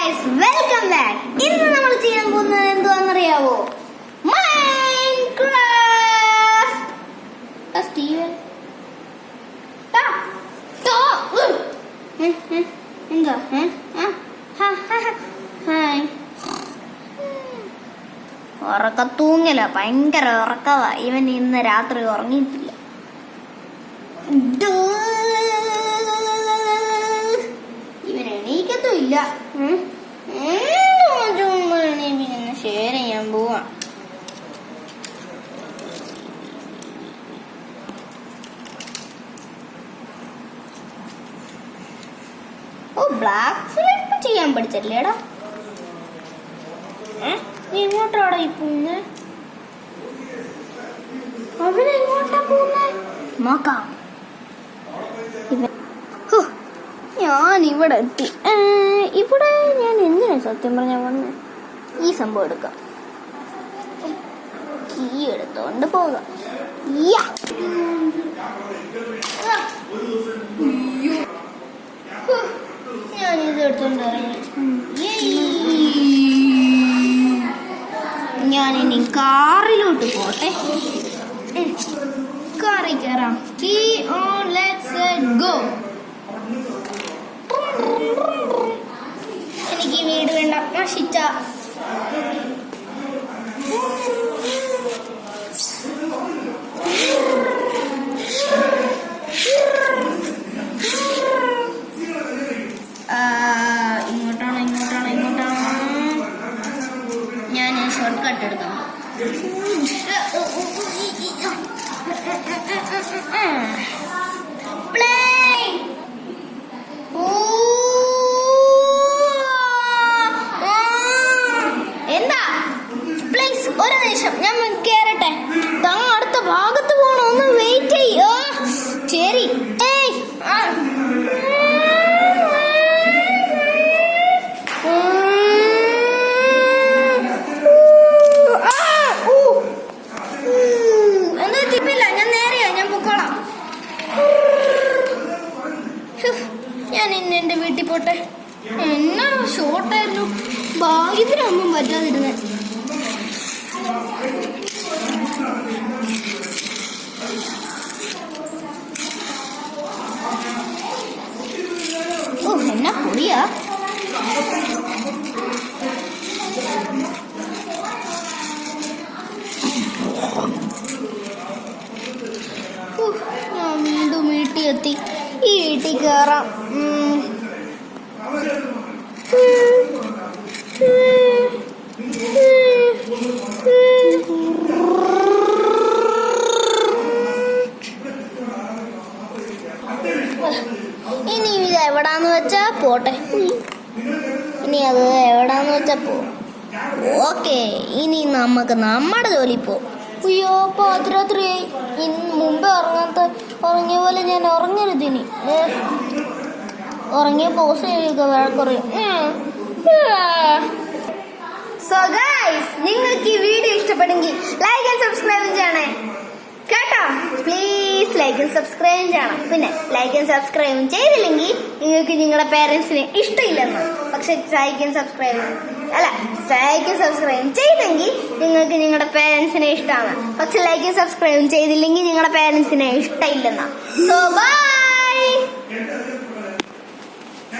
Guys, welcome back. ഇന്ന് നമ്മൾ ചെയ്യാൻ പോകുന്നത് എന്തുവാണെന്നറിയാവോ? മൈൻക്രാഫ്റ്റ്. സ്റ്റീവൻ എന്താ ഉറക്കത്തൂങ്ങല, ഭയങ്കര ഉറക്കവാ. ഇവൻ ഇന്ന് രാത്രി ഉറങ്ങിയിട്ടില്ല. ഇവൻ എണീക്കത്തുമില്ല. ഷെയർ ചെയ്യാൻ പോവാ. ഓ, ബ്ലാക്ക് സ്ലൈഡ് ചെയ്യാൻ പഠിച്ചല്ലേടാ. നീ എങ്ങോട്ടാടാ ഈ പോകുന്നേ? അവനെങ്ങോട്ടാ പോകുന്നേ? നോക്കാം. ഞാൻ ഇവിടെ എത്തി. ഇവിടെ ഞാൻ എന്തിനാ സത്യം പറഞ്ഞ വന്ന്? ഈ സംഭവം എടുക്കാം, കീ എടുത്തോണ്ട് പോകാം. ഞാനിത് എടുത്തോണ്ട് ഇറങ്ങി. ഞാനിനി കാറിലോട്ട് പോട്ടെ. കാറിൽ കയറാം. Key on, let's go. എനിക്ക് ഈ വീട് വേണ്ട, നശിച്ച. ഇങ്ങോട്ടാണ്. ഞാൻ ഷോർട്ട് കട്ട് എടുക്കാം. എന്താ പ്ലീസ് ഒരു നിമിഷം, ഞാൻ കേറട്ടെ. അടുത്ത ഭാഗത്ത് പോണോ? ഒന്ന് വെയിറ്റ് ചെയ്യോ. ശരി. എന്താ തിപ്പില്ല, ഞാൻ നേരെയാ, ഞാൻ പൊക്കോളാം. ഞാൻ ഇന്ന് എന്റെ വീട്ടിൽ പോട്ടെ. എന്നാ ഷോർട്ടായിരുന്നു, ഭാഗ്യത്തിനൊന്നും പറ്റാതിരുന്നേ. ഓ, എന്നാ പൊടിയാ. ഞാൻ വീണ്ടും വീട്ടിൽ എത്തി. ഈ വീട്ടിൽ കയറാം. ഇനി ഇത് എവിടാന്ന് വെച്ചാ പോട്ടെ. ഇനി അത് എവിടാന്ന് വെച്ചാ പോ. ഓക്കെ, ഇനി നമുക്ക് നമ്മുടെ ജോലി പോവും. അയ്യോ, പാതിരാത്രിയായി. ഇന്ന് മുമ്പേ ഉറങ്ങിയ പോലെ ഞാൻ ഉറങ്ങരുതിനി. ഉറങ്ങിയ പോസ് ചെയ്യുക വഴക്കുറയും. സോ ഗൈസ്, നിങ്ങൾക്ക് ഈ വീഡിയോ ഇഷ്ടപ്പെടുമെങ്കിൽ ലൈക്ക് ആൻഡ് സബ്സ്ക്രൈബ് ചെയ്യണേ കേട്ടോ. പ്ലീസ് ലൈക്ക് ആൻഡ് സബ്സ്ക്രൈബ് ചെയ്യണം. പിന്നെ ലൈക്ക് ആൻഡ് സബ്സ്ക്രൈബ് ചെയ്തില്ലെങ്കിൽ നിങ്ങൾക്ക് നിങ്ങളുടെ പേരൻസിനെ ഇഷ്ടമില്ലെന്ന്. പക്ഷെ ലൈക്ക് ആൻഡ് സബ്സ്ക്രൈബ് ചെയ്തെങ്കിൽ നിങ്ങൾക്ക് നിങ്ങളുടെ പേരൻസിനെ ഇഷ്ടമാണ്. പക്ഷെ ലൈക്ക് ആൻഡ് സബ്സ്ക്രൈബ് ചെയ്തില്ലെങ്കിൽ നിങ്ങളുടെ പേരൻസിനെ ഇഷ്ടമില്ലെന്നാ. So by.